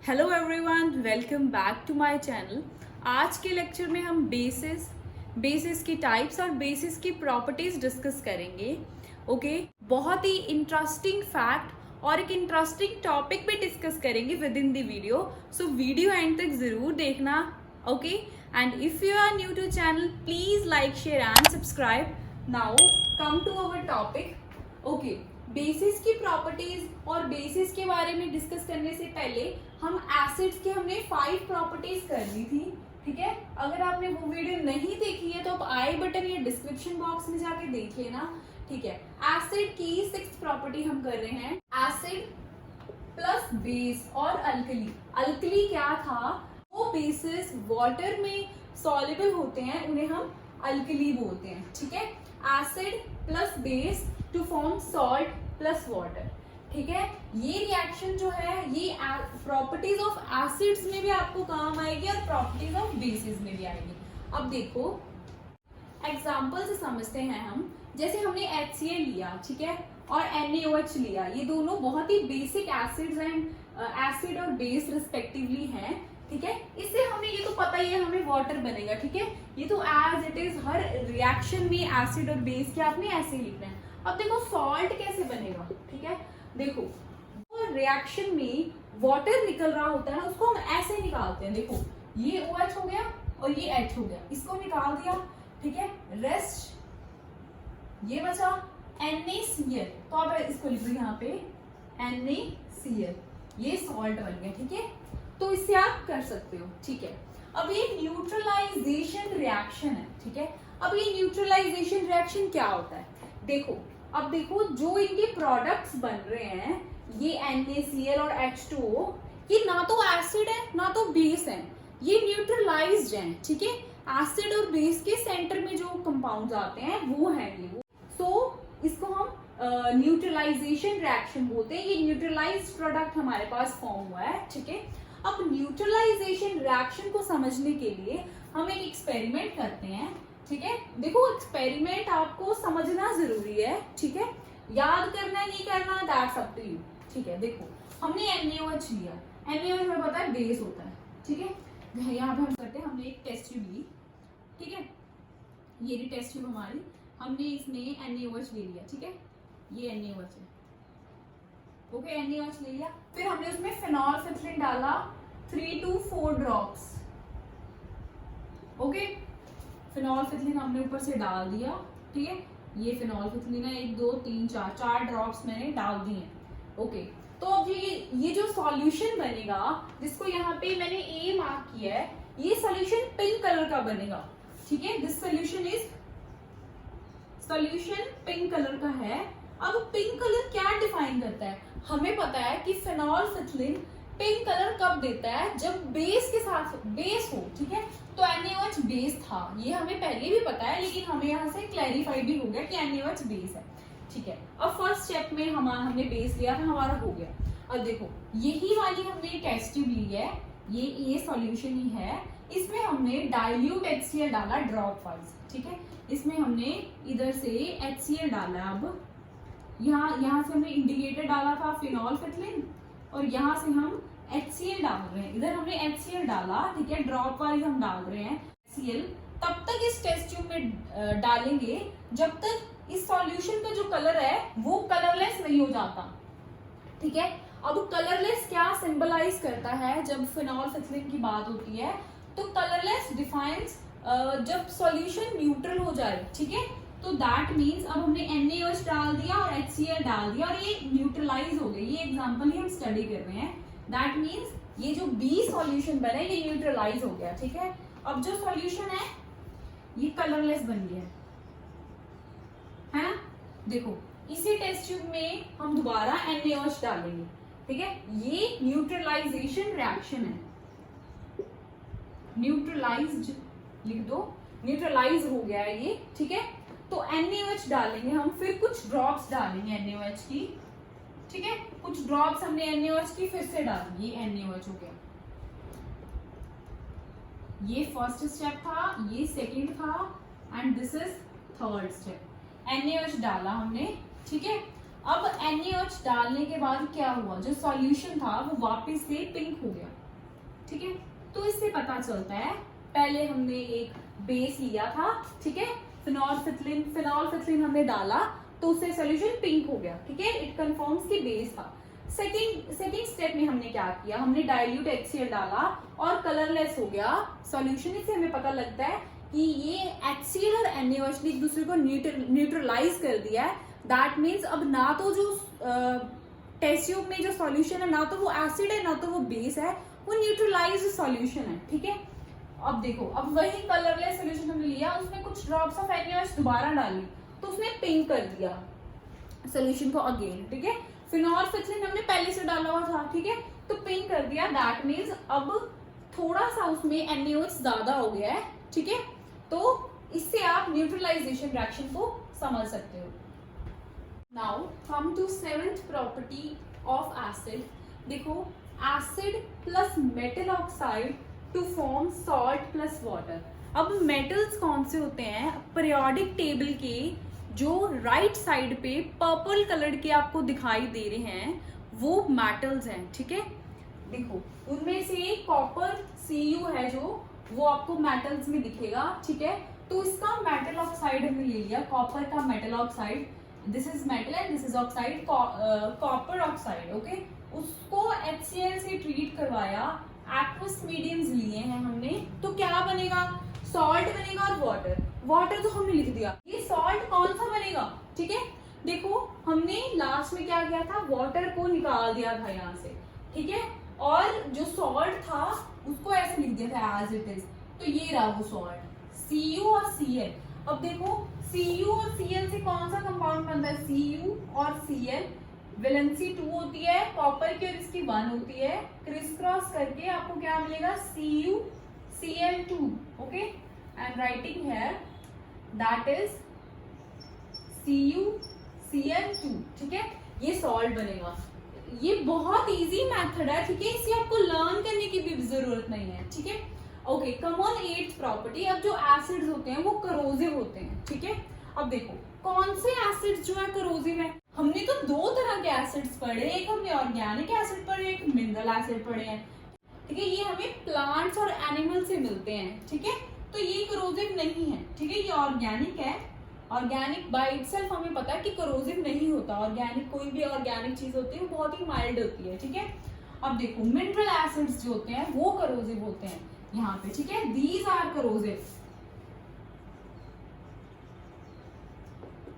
Hello everyone, welcome back to my channel. आज के lecture में हम बेसिस की टाइप्स और बेसिस की प्रॉपर्टीज डिस्कस करेंगे। ओके, बहुत ही इंटरेस्टिंग फैक्ट और एक इंटरेस्टिंग टॉपिक भी डिस्कस करेंगे within the video, so video end तक जरूर देखना। Okay, and if you are new to channel please like, share and subscribe. Now come to our topic. Okay, bases की properties और bases के बारे में डिस्कस करने से पहले हम एसिड्स के हमने 5 प्रॉपर्टीज कर ली थी। ठीक है, अगर आपने वो वीडियो नहीं देखी है तो आप आई बटन या डिस्क्रिप्शन बॉक्स में जाके देख लेना। ठीक है, एसिड की 6th प्रॉपर्टी हम कर रहे हैं, एसिड प्लस बेस और अल्कली। अल्कली क्या था? वो बेसिस वाटर में सॉल्युबल होते हैं, उन्हें हम अल्कली बोलते हैं। ठीक है, acid plus base to form salt plus water. ठीक है, ये रिएक्शन जो है ये प्रॉपर्टीज ऑफ एसिड्स में भी आपको काम आएगी और प्रॉपर्टीज ऑफ बेसिस में भी आएगी। अब देखो एग्जांपल से समझते हैं हम। जैसे हमने HCl लिया, ठीक है, और NaOH लिया, ये दोनों बहुत ही बेसिक एसिड्स एंड एसिड और बेस रिस्पेक्टिवली हैं। ठीक है, इससे हमें ये तो पता ही है हमें वाटर बनेगा। ठीक है, ये तो एज इट इज हर रिएक्शन में एसिड और बेस के आपने ऐसे ही लिखना है। अब देखो सॉल्ट कैसे बनेगा। ठीक है, देखो रिएक्शन में वाटर निकल रहा होता है ना, उसको हम ऐसे निकालते हैं। देखो ये OH हो गया और ये H हो गया, इसको निकाल दिया। ठीक है, रेस्ट ये बचा NaCl, तो आप इसको लिख लो यहाँ पे NaCl, ये सॉल्ट बन गया। ठीक है, तो इससे आप कर सकते हो। ठीक है, अब ये न्यूट्रलाइजेशन रिएक्शन है। ठीक है, अब ये न्यूट्रलाइजेशन रिएक्शन क्या होता है? देखो अब देखो जो इनके प्रोडक्ट्स बन रहे हैं, ये NaCl और H2O, ये ना तो एसिड है ना तो बेस है, ये न्यूट्रलाइज्ड हैं। ठीक है, एसिड और बेस के सेंटर में जो कंपाउंड्स आते हैं वो है ये वो। सो इसको हम न्यूट्रलाइजेशन रिएक्शन बोलते हैं। ये न्यूट्रलाइज्ड प्रोडक्ट हमारे पास फॉर्म हुआ है। ठीक है, अब न्यूट्रलाइजेशन रिएक्शन को समझने के लिए हम एक एक्सपेरिमेंट करते हैं। ठीक है, देखो एक्सपेरिमेंट आपको समझना जरूरी है। ठीक है, याद करना नहीं करना दैट्स अप टू यू। ठीक है, देखो हमने NaOH लिया, NaOH हमें पता है बेस होता है। ठीक है, यहाँ पे हम करते हैं, हमने एक टेस्ट ट्यूब ली। ठीक है, ये भी टेस्ट ट्यूब हमारी, हमने इसमें NaOH ले लिया। ठीक है, ये NaOH है। ओके, NaOH ले लिया, फिर हमने उसमें फेनोल्फिथिलीन डाला 3 to 4 ड्रॉप्स। ओके, फेनोल्फिथिलीन हमने ऊपर से डाल दिया। ठीक है, ये फेनोल्फिथिलीन है, 1 2 3 4 ड्रॉप्स मैंने डाल दिए। ओके, तो अब ये जो सॉल्यूशन बनेगा, जिसको यहाँ पे मैंने A मार्क किया है, ये सॉल्यूशन पिंक कलर का बनेगा। ठीक है, दिस सॉल्यूशन पिंक कलर का है। अब पिंक कलर क्या डिफाइन करता है? हमें पता है कि फेनोल्फिथिलीन पिंक कलर कब देता है? जब बेस के साथ बेस हो। ठीक है, तो NaOH बेस था, ये हमें पहले भी पता है, लेकिन हमें यहाँ से क्लैरिफाई भी हो गया कि NaOH बेस है। ठीक है, अब फर्स्ट स्टेप में हमने बेस लिया था, हमारा हो गया। अब देखो यही वाली हमने टेस्ट ट्यूब ली है, ये सॉल्यूशन ही है, इसमें हमने डाइल्यूट HCl डाला ड्रॉप वाइज। ठीक है, इसमें हमने इधर से HCl डाला, अब यहाँ से हमने इंडिकेटर डाला था फेनोल्फिथिलीन, और यहाँ से हम HCl डाल रहे हैं। इधर हमने HCl डाला, ठीक है, ड्रॉप वाइज हम डाल रहे हैं HCl। तब तक इस टेस्ट ट्यूब में डालेंगे जब तक इस सॉल्यूशन का जो कलर है वो कलरलेस नहीं हो जाता। ठीक है, अब कलरलेस क्या सिंबलाइज करता है? जब फेनोल्फिथिलीन की बात होती है तो कलरलेस डिफाइंस जब सॉल्यूशन न्यूट्रल हो जाए। ठीक है, तो दैट मीन्स अब हमने NaOH डाल दिया और HCl डाल दिया और ये न्यूट्रलाइज हो गई। ये एग्जांपल ही हम स्टडी कर रहे हैं। दैट मीन्स ये जो B सॉल्यूशन बना है ये न्यूट्रलाइज हो गया। ठीक है, अब जो सॉल्यूशन है ये कलरलेस बन गया है ना। देखो इसी टेस्ट ट्यूब में हम दोबारा NaOH डालेंगे। ठीक है, ये न्यूट्रलाइजेशन रिएक्शन है, न्यूट्रलाइज्ड लिख दो, न्यूट्रलाइज हो गया है ये। ठीक है, तो NaOH डालेंगे हम, फिर कुछ ड्रॉप्स डालेंगे NaOH की। ठीक है, कुछ ड्रॉप्स हमने NaOH की फिर से डाली, ये NaOH हो गया। ये फर्स्ट स्टेप था, ये सेकंड था, and this is third step. NaOH डाला हमने। ठीक है, अब NaOH डालने के बाद क्या हुआ, जो सॉल्यूशन था वो वापस से पिंक हो गया, ठीक है। तो इससे पता चलता है, पहले हमने एक बेस लिया था, ठीक है, फिनोल्फिथिलीन हमने डाला तो उससे सॉल्यूशन पिंक हो गया, ठीक है, इट कंफर्म्स कि बेस था। सेकेंड स्टेप में हमने क्या किया, हमने डाइल्यूट HCl डाला और कलरलेस हो गया सॉल्यूशन। इससे हमें पता लगता है कि ये HCl और NaOH ने एक दूसरे को न्यूट्रलाइज कर दिया है। दैट मीन्स अब ना तो जो टेस्ट ट्यूब में जो सॉल्यूशन है ना तो वो एसिड है ना तो वो बेस है, वो न्यूट्रलाइज सॉल्यूशन है, ठीक है। अब देखो, अब वही कलरलेस सॉल्यूशन हमने लिया, उसमें कुछ ड्रॉप्स ऑफ NaOH दोबारा डाली तो उसने पिंक कर दिया सॉल्यूशन को अगेन, ठीक है। फिनोल्फिथिलीन हमने पहले से डाला हुआ था, ठीक है, तो पिंक कर दिया। दैट मीन्स अब थोड़ा सा उसमें NaOH ज्यादा हो गया है, ठीक है। तो इससे आप न्यूट्रलाइजेशन रिएक्शन को समझ सकते हो। Now come to 7th property of acid. देखो, acid plus metal oxide to form salt plus water. अब मेटल्स कौन से होते हैं, पीरियोडिक टेबल के जो राइट साइड पे पर्पल कलर के आपको दिखाई दे रहे हैं वो मेटल्स हैं, ठीक है। देखो, उनमें से कॉपर Cu है जो, वो आपको मेटल्स में दिखेगा, ठीक है। तो इसका मेटल ऑक्साइड हमने ले लिया, कॉपर का metal oxide, this is metal and this is oxide, copper oxide, okay. उसको HCl से ट्रीट करवाया, एक्वस मीडियम्स लिए हैं हमने, तो क्या बनेगा, सॉल्ट बनेगा और वाटर तो हमने लिख दिया। ये सॉल्ट कौन सा बनेगा, ठीक है। देखो, हमने लास्ट में क्या किया था, वाटर को निकाल दिया था यहाँ से, ठीक है, और जो सॉल्ट था उसको ऐसे लिख दिया था एज इट इज। तो ये रहा वो सॉल्ट, Cu और Cl। अब देखो, Cu और Cl से कौन सा कंपाउंड बनता है, Cu और Cl, वैलेंसी 2 होती है कॉपर की और इसकी 1 होती है, क्रिस क्रॉस करके आपको क्या मिलेगा, CuCl2, okay. I am writing here that is CuCl2, ठीक है, ये सॉल्ट बनेगा। ये बहुत इजी मेथड है, ठीक है, इसे आपको लर्न करने की भी जरूरत नहीं है, ठीक है। Okay, come on 8th property. अब जो एसिड्स होते हैं वो करोजिव होते हैं, ठीक है। अब देखो, कौन से एसिड्स जो है करोजिव है, हमने तो 2 तरह के एसिड्स पढ़े, एक हमने ऑर्गेनिक एसिड पढ़े, एक मिनरल एसिड पढ़े हैं, ठीक है। ये हमें प्लांट्स और एनिमल से मिलते हैं, ठीक है, तो ये करोजिव नहीं है, ठीक है, ये ऑर्गेनिक है। ऑर्गेनिक बाय इटसेल्फ हमें पता है कि करोजिव नहीं होता, ऑर्गेनिक कोई भी ऑर्गेनिक चीज होती है वो बहुत ही माइल्ड होती है, ठीक है। अब देखो, मिनरल एसिड्स जो होते हैं वो करोजिव होते हैं यहाँ पे, ठीक है, दीज आर करोजिव,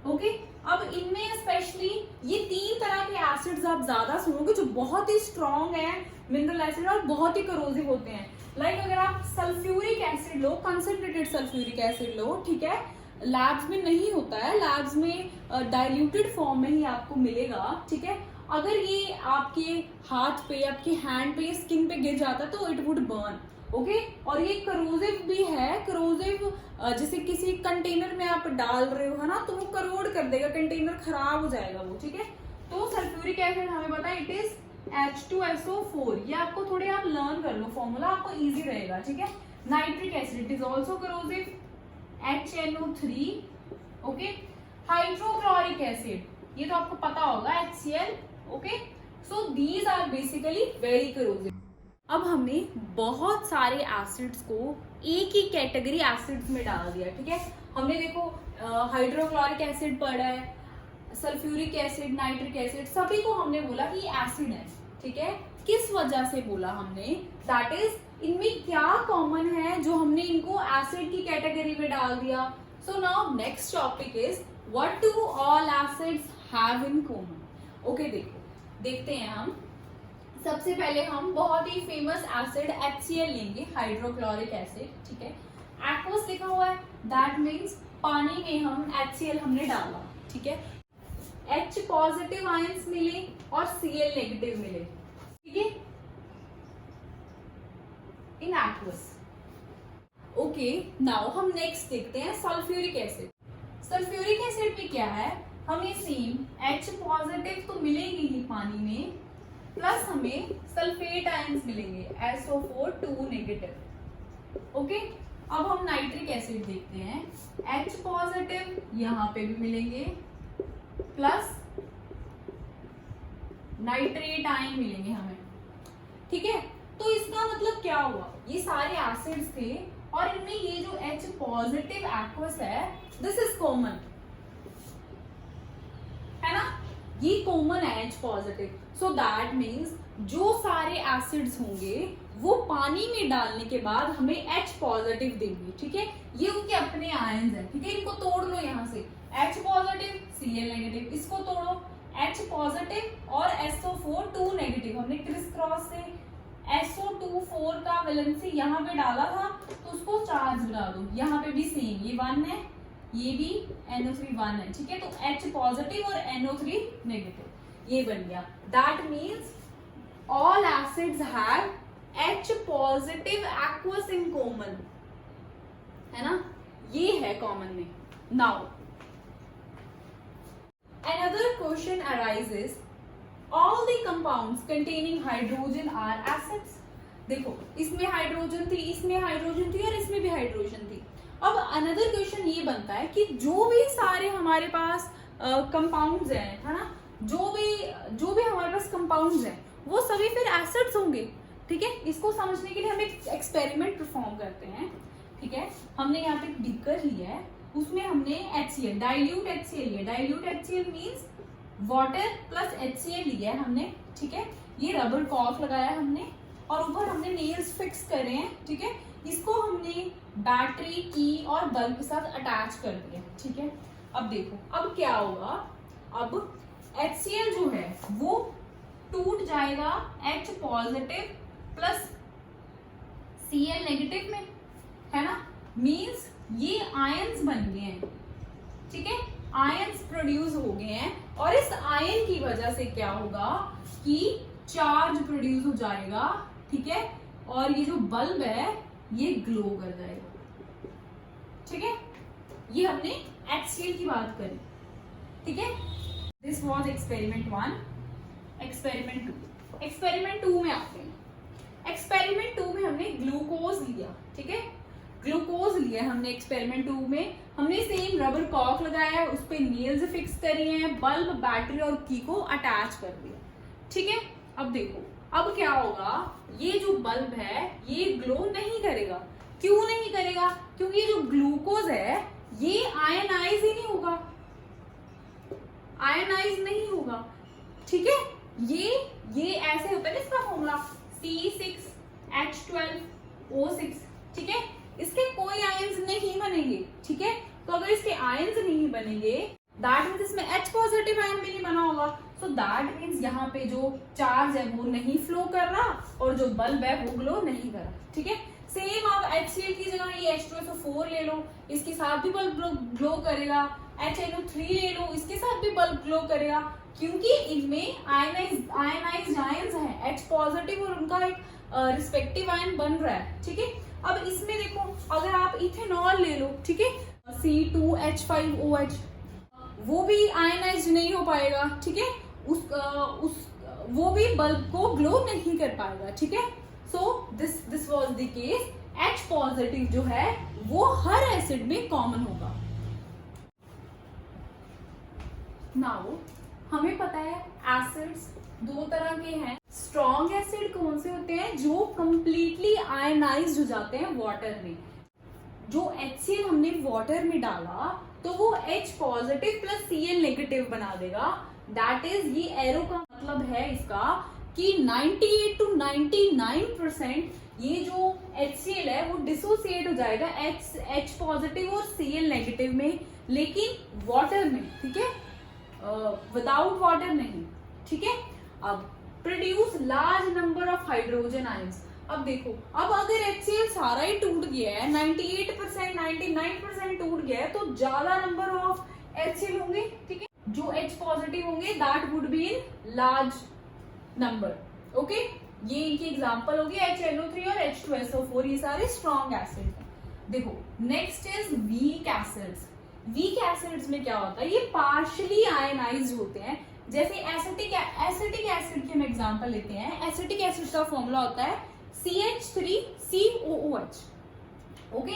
ओके। अब इनमें स्पेशली ये 3 तरह के एसिड्स आप ज्यादा सुनोगे जो बहुत ही स्ट्रॉन्ग है, मिनरल एसिड, और बहुत ही करोजिव होते हैं। लाइक अगर आप सल्फ्यूरिक एसिड लो, कंसंट्रेटेड सल्फ्यूरिक एसिड लो, ठीक है, लैब्स में नहीं होता है, लैब्स में डाइल्यूटेड फॉर्म में ही आपको मिलेगा, ठीक है। अगर ये आपके हाथ पे, आपके हैंड पे, स्किन पे गिर जाता है तो इट वुड बर्न, ओके। और ये करोजिव भी है, करोजिव जैसे किसी कंटेनर में आप डाल रहे हो, है ना, तो वो करोड कर देगा, कंटेनर खराब हो जाएगा वो, ठीक है। तो सल्फ्यूरिक एसिड हमें पता है इट इज H2SO4, ये आपको थोड़े आप लर्न कर लो, फॉर्मूला आपको इजी रहेगा, ठीक है। Nitric acid it is also corrosive, HNO3, okay. Hydrochloric acid, ये तो आपको पता होगा, HCl, okay. So these are basically very corrosive. अब हमने बहुत सारे एसिड्स को एक ही कैटेगरी एसिड्स में डाल दिया, ठीक है। हमने देखो हाइड्रोक्लोरिक एसिड पढ़ा है, सल्फ्यूरिक एसिड, नाइट्रिक एसिड, सभी को हमने बोला कि एसिड है, ठीक है। किस वजह से बोला हमने, दैट इज इनमें क्या कॉमन है जो हमने इनको एसिड की कैटेगरी में डाल दिया। So now next topic is what do all acids have in common, okay. देखते हैं हम। सबसे पहले हम बहुत ही फेमस एसिड HCl लेंगे, हाइड्रोक्लोरिक एसिड, ठीक है। एक्वस लिखा हुआ है, दैट मीन्स पानी में हम HCl हमने डाला, ठीक है। H पॉजिटिव आयंस मिले और Cl नेगेटिव मिले, ठीक है, इन एक्वस, ओके। नाउ हम नेक्स्ट देखते हैं सल्फ्यूरिक एसिड। सल्फ्यूरिक एसिड में क्या है, हमें सेम H पॉजिटिव तो मिलेगी ही पानी में, प्लस हमें सल्फेट आयंस मिलेंगे, SO4 2 नेगेटिव, ओके। अब हम नाइट्रिक एसिड देखते हैं, H पॉजिटिव यहाँ पे भी मिलेंगे, प्लस नाइट्रेट आयन मिलेंगे हमें, ठीक है। तो इसका मतलब क्या हुआ, ये सारे एसिड्स थे और इनमें ये जो H पॉजिटिव एक्वस है दिस इज कॉमन, है ना, ये कॉमन है H positive. So that means जो सारे एसिड्स होंगे वो पानी में डालने के बाद हमें H पॉजिटिव देंगे, ठीक है। ये उनके अपने आयन्स हैं, ठीक है। इनको तोड़ लो यहाँ से, H पॉजिटिव Cl नेगेटिव, इसको तोड़ो H पॉजिटिव और SO4 2 नेगेटिव, हमने क्रिस क्रॉस से SO2 4 का वैलेंसी यहाँ पे डाला था तो उसको चार्ज बना दो, यहाँ पे भी सेम, ये 1 है, ये भी NO3 1 है, ठीक है। तो H पॉजिटिव और NO3 नेगेटिव, ये बन गया। That means all acids have H positive aqueous in common, है ना, ये है कॉमन में। Now another question arises, all the compounds containing hydrogen are acids। देखो इसमें हाइड्रोजन थी, इसमें हाइड्रोजन थी और इसमें भी हाइड्रोजन थी। अब अनदर क्वेश्चन ये बनता है कि जो भी सारे हमारे पास कंपाउंड्स हैं, है ना, जो भी हमारे पास कंपाउंड्स हैं वो सभी फिर एसिड्स होंगे, ठीक है। इसको समझने के लिए हम एक एक्सपेरिमेंट परफॉर्म करते हैं, ठीक है। हमने यहाँ पे एक बीकर लिया है, उसमें हमने HCl डाइल्यूट HCl लिया, dilute HCl means water plus HCl लिया है हमने, ठीक है। ये रबर कॉर्क लगाया हमने और ऊपर हमने नेल्स फिक्स करे हैं, ठीक है। इसको हमने बैटरी की और बल्ब के साथ अटैच कर दिया, ठीक है। अब देखो अब क्या होगा, अब HCl जो है वो टूट जाएगा H positive plus Cl negative में, है ना, मींस ये आयंस बन गए हैं, ठीक है, आयंस प्रोड्यूस हो गए हैं और इस आयन की वजह से क्या होगा कि चार्ज प्रोड्यूस हो जाएगा, ठीक है, और ये जो बल्ब है ये ग्लो कर जाएगा, ठीक है। ये हमने HCl की बात करी, ठीक है। This was experiment 1। Experiment 2, experiment 2 में आते हैं। एक्सपेरिमेंट 2 में हमने ग्लूकोज लिया, ठीक है, ग्लूकोज लिया हमने एक्सपेरिमेंट 2 में, हमने सेम रबर कॉर्क लगाया है, उस पे नेल्स फिक्स करी हैं, बल्ब बैटरी और की को अटैच कर दिया, ठीक है। अब देखो अब क्या होगा, ये जो बल्ब है ये ग्लो नहीं करेगा। क्यों नहीं करेगा, क्योंकि ये जो ग्लूकोज है ये आयनाइज ही नहीं होगा, आयनाइज नहीं होगा, ठीक है। ये ऐसे होता है ना, इसका फॉर्मूला C6H12O6, ठीक है। इसके कोई आयंस नहीं बनेंगे, ठीक है। तो अगर इसके आयंस नहीं बनेंगे दैट मीन्स इसमें H पॉजिटिव आयन भी नहीं बना होगा, सो दैट मीन्स यहाँ पे जो चार्ज है वो नहीं फ्लो कर रहा और जो बल्ब है वो ग्लो नहीं कर रहा, ठीक है। सेम आप HCl की जगह ये H2SO4 ले लो, इसके साथ भी बल्ब ग्लो करेगा, HNO3 ले लो, इसके साथ भी बल्ब ग्लो करेगा, क्योंकि इनमें आयनाइज्ड आयंस हैं H पॉजिटिव और उनका एक रिस्पेक्टिव आयन बन रहा है, ठीक है। अब इसमें देखो अगर आप इथेनॉल ले लो, ठीक है, C2H5OH, वो भी आयनाइज नहीं हो पाएगा, ठीक है, वो भी बल्ब को ग्लो नहीं कर पाएगा, ठीक है। So this was the case, H positive जो है वो हर एसिड में कॉमन होगा। नाउ हमें पता है एसिड्स दो तरह के हैं। स्ट्रॉन्ग एसिड कौन से होते हैं, जो कंप्लीटली आयनाइज्ड हो जाते हैं वाटर में। जो HCl हमने वाटर में डाला तो वो H positive plus Cl negative बना देगा। दैट इज, ये एरो का मतलब है इसका कि 98 to 99% ये जो HCl है वो डिसोसिएट हो जाएगा H पॉजिटिव और Cl नेगेटिव में, लेकिन वाटर में, ठीक है, विदाउट वाटर नहीं, ठीक है। अब produce large number of hydrogen ions. अब देखो अब अगर HCl सारा ही टूट गया है, 98% 99% टूट गया है, तो ज्यादा नंबर ऑफ HCl होंगे, ठीक है, जो H पॉजिटिव होंगे that would be in large number, okay. ये इनकी एग्जांपल होगी HNO3 और H2SO4, ये सारे स्ट्रॉन्ग एसिड हैं। देखो next is weak acids. Weak acids में क्या होता है, ये पार्शियली आयनाइज्ड होते हैं। जैसे एसिटिक एसिड की हम एग्जांपल लेते हैं। एसिटिक एसिड का फॉर्मूला होता है CH3COOH, ओके।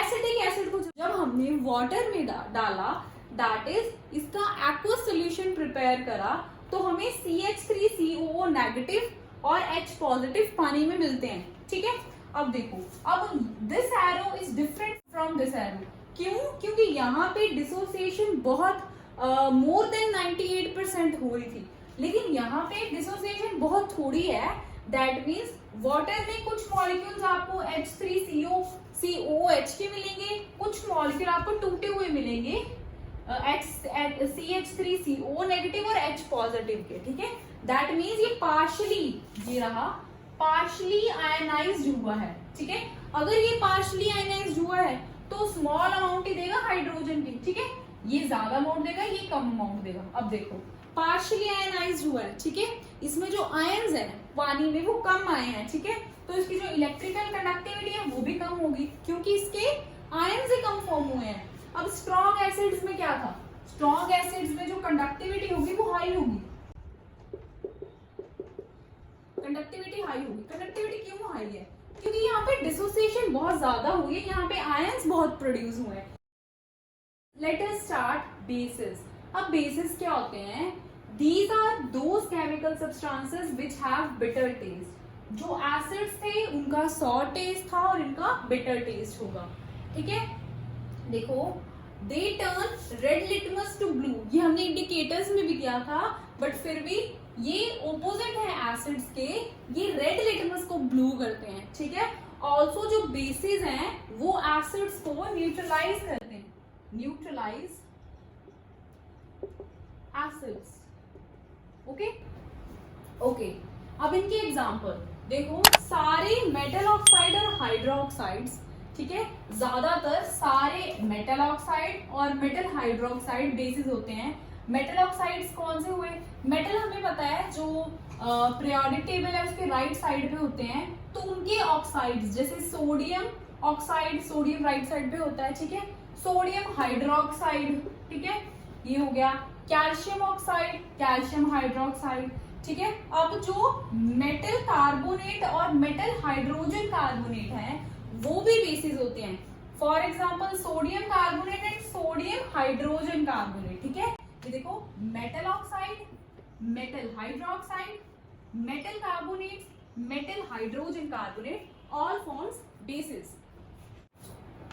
एसिटिक एसिड को जब हमने वाटर में डाला, दैट इज इसका एक्वस सोल्यूशन प्रिपेयर करा, तो हमें CH3COO नेगेटिव और H पॉजिटिव पानी में मिलते हैं, ठीक है। अब देखो, अब this arrow is different from this arrow. क्यों? क्योंकि यहाँ पे डिसोसिएशन बहुत मोर देन 98% हो रही थी, लेकिन यहाँ पे डिसोसिएशन बहुत थोड़ी है। दैट मीन्स वाटर में कुछ मॉलिक्यूल्स आपको H3COCOH के मिलेंगे, कुछ मॉलिक्यूल आपको टूटे हुए मिलेंगे CH3CO नेगेटिव और H पॉजिटिव के, ठीक है। दैट मीन्स ये पार्शली, ये रहा पार्शली आयनाइज्ड हुआ है, ठीक है। अगर ये पार्शली आयनाइज्ड हुआ है तो स्मॉल अमाउंट ही देगा हाइड्रोजन की, ठीक है। ये ज्यादा अमाउंट देगा, ये कम अमाउंट देगा। अब देखो, पार्शली आयनाइज्ड हुआ है, ठीक है। इसमें जो आयंस है पानी में वो कम आए हैं, ठीक है। तो इसकी जो इलेक्ट्रिकल कंडक्टिविटी है वो भी कम होगी, क्योंकि इसके आयंस ही कम फॉर्म हुए हैं। अब स्ट्रॉन्ग एसिड्स में क्या था? स्ट्रॉन्ग एसिड्स में जो कंडक्टिविटी होगी वो हाई होगी, कंडक्टिविटी हाई होगी। कंडक्टिविटी क्यों हाई है? क्योंकि यहाँ पे डिसोसिएशन बहुत ज्यादा हुई है, यहाँ पे आयंस बहुत प्रोड्यूस हुए हैं। Let us start basis. अब बेसिस क्या होते हैं? These are those chemical substances which have bitter taste. जो एसिड्स थे उनका सॉर टेस्ट था और इनका बिटर टेस्ट होगा, ठीक है। देखो, they turn red litmus to blue, ये हमने इंडिकेटर्स में भी किया था, बट फिर भी ये ओपोजिट है एसिड्स के, ये रेड लिटमस को ब्लू करते हैं, ठीक है। ऑल्सो जो बेसिस हैं वो एसिड्स को न्यूट्रलाइज करते हैं, न्यूट्रलाइज एसिड्स, ओके ओके। अब इनके एग्जांपल देखो, सारे मेटल ऑक्साइड और हाइड्रोक्साइड्स, ठीक है। ज्यादातर सारे मेटल ऑक्साइड और मेटल हाइड्रोक्साइड बेसिस होते हैं। मेटल ऑक्साइड्स कौन से हुए? मेटल हमें पता है जो पीरियोडिक टेबल है उसके राइट साइड पे होते हैं, तो उनके ऑक्साइड्स जैसे sodium oxide, sodium right side पे होता है, ठीक है। सोडियम हाइड्रोक्साइड, ठीक है, ये हो गया। कैल्शियम ऑक्साइड, कैल्शियम हाइड्रोक्साइड, ठीक है। अब जो मेटल कार्बोनेट और मेटल हाइड्रोजन कार्बोनेट है वो भी बेसिस होते हैं। For example sodium carbonate and sodium hydrogen carbonate, ठीक है। ये देखो, metal oxide, metal hydroxide, metal carbonate, metal hydrogen carbonate, all forms basis.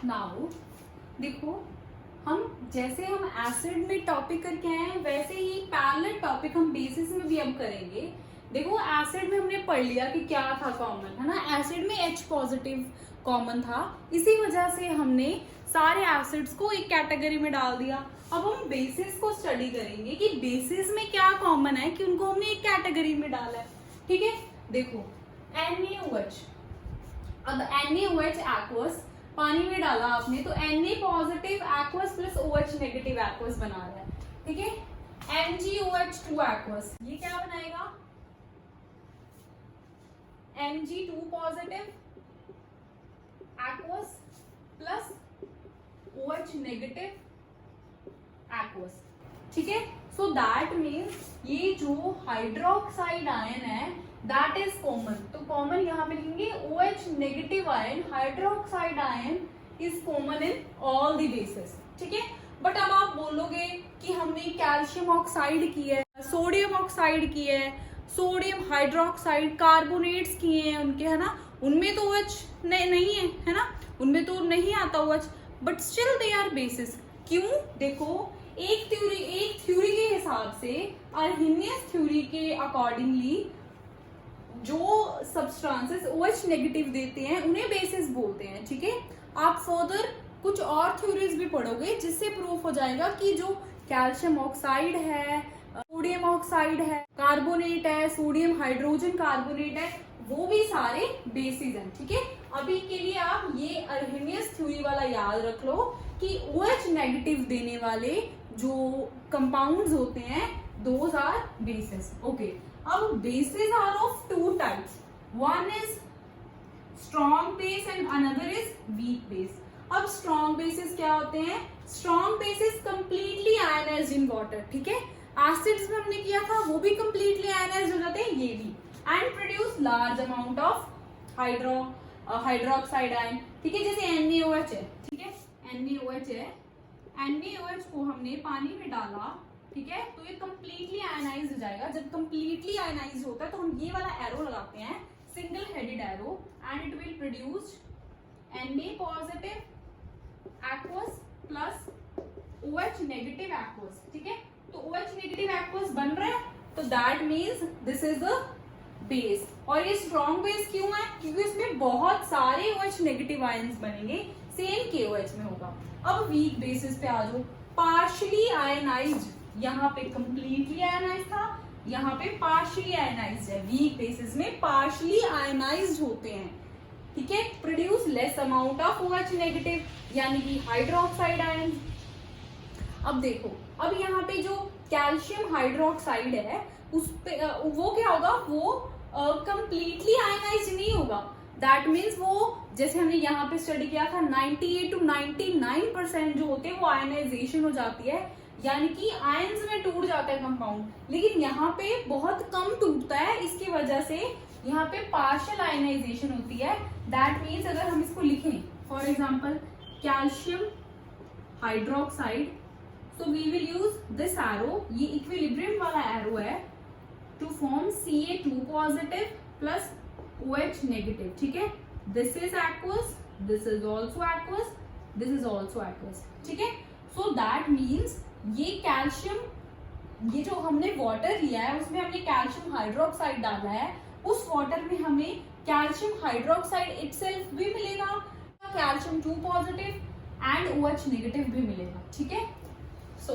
Now देखो, हम जैसे हम एसिड में टॉपिक करके आए हैं वैसे ही पैरेलल टॉपिक हम बेसिस में भी अब करेंगे। देखो, एसिड में हमने पढ़ लिया कि क्या था कॉमन, है ना। एसिड में H पॉजिटिव कॉमन था, इसी वजह से हमने सारे एसिड्स को एक कैटेगरी में डाल दिया। अब हम बेसिस को स्टडी करेंगे कि बेसिस में क्या कॉमन है कि उनको हमने एक कैटेगरी में डाला है, ठीक है। देखो, NaOH, अब NaOH एक्वस पानी में डाला आपने तो Na positive aqueous plus OH negative aqueous बना रहा है, ठीक है। MgOH2 एक्वस, ये क्या बनाएगा? Mg2 positive aqueous plus OH negative aqueous, ठीक है। सो दैट मीन्स ये जो हाइड्रोक्साइड आयन है दैट इज कॉमन, तो कॉमन यहाँ पे लिखेंगे OH negative ion, hydroxide ion is common in all the basis, ठीक है। बट अब आप बोलोगे कि हमने कैल्शियम ऑक्साइड की है, सोडियम ऑक्साइड की है, सोडियम हाइड्रोक्साइड कार्बोनेट्स किए हैं उनके, है ना, उनमें तो OH नहीं है ना, उनमें तो नहीं आता OH, but still they are bases. क्यों? देखो, एक थ्योरी के हिसाब से, अर्हेनियस थ्योरी के अकॉर्डिंगली जो सब्सटेंसेस OH नेगेटिव देते हैं उन्हें बेसिस बोलते हैं, ठीक है। आप फर्दर कुछ और थ्योरीज भी पढ़ोगे जिससे प्रूफ हो जाएगा कि जो कैल्शियम ऑक्साइड है, सोडियम ऑक्साइड है, कार्बोनेट है, सोडियम हाइड्रोजन कार्बोनेट है, वो भी सारे बेसिस हैं, ठीक है। अभी के लिए आप ये अर्हेनियस थ्योरी वाला याद रख लो कि OH नेगेटिव देने वाले जो कंपाउंड्स होते हैं दोज आर बेसिस, ओके। अब bases are of two types, one is strong base and another is weak base. अब स्ट्रॉन्ग बेसिस क्या होते हैं? Strong bases completely ionised in water, ठीक है। एसिड्स में हमने किया था वो भी कंप्लीटली आयनाइज्ड हो जाते हैं, ये भी, and produce large amount of hydroxide ion, ठीक है। जैसे NaOH है, ठीक है, NaOH है, NaOH को हमने पानी में डाला, ठीक है, तो ये कंप्लीटली आयनाइज हो जाएगा। जब कंप्लीटली आयनाइज होता है तो हम ये वाला एरो लगाते हैं, single headed arrow, and it will produce Na positive aqueous plus OH negative aqueous. ठीक है, तो OH नेगेटिव एक्वस बन रहा है, तो that means this is the base. और ये स्ट्रॉन्ग बेस क्यों है? क्योंकि इसमें बहुत सारे OH नेगेटिव आयंस बनेंगे, सेम KOH में होगा। अब वीक बेसिस पे आ जाओ, पार्शियली आयनाइज्ड, यहाँ पे कंप्लीटली आयनाइज था, यहाँ पे पार्शियली आयनाइज्ड है। वीक बेसिस में पार्शियली आयनाइज्ड होते हैं, ठीक है, produce less amount of OH negative, यानी कि हाइड्रोक्साइड आयन। अब देखो, अब यहाँ पे जो कैल्शियम हाइड्रोक्साइड है उस पे वो क्या होगा, वो कंप्लीटली आयनाइज नहीं होगा। दैट मीन्स वो, जैसे हमने यहाँ पे स्टडी किया था, 98 to 99% जो होते हैं वो आयनाइजेशन हो जाती है, यानी कि आयंस में टूट जाता है कंपाउंड। लेकिन यहाँ पे बहुत कम टूटता है, इसकी वजह से यहाँ पे पार्शियल आयनाइजेशन होती है। दैट मीन्स अगर हम इसको लिखें, for example calcium hydroxide, so we will use this arrow, ये इक्विलिब्रियम वाला एरो है, to form Ca2 positive plus OH negative. ठीक है, this is aqueous, this is also aqueous, this is also aqueous. ठीक है, सो दैट मीन्स ये calcium, ये जो हमने वाटर लिया है उसमें हमने कैल्शियम हाइड्रोक्साइड डाला है, उस वाटर में हमें कैल्शियम हाइड्रोक्साइड इटसेल्फ भी मिलेगा, calcium 2 positive and OH negative भी मिलेगा। ठीक है, सो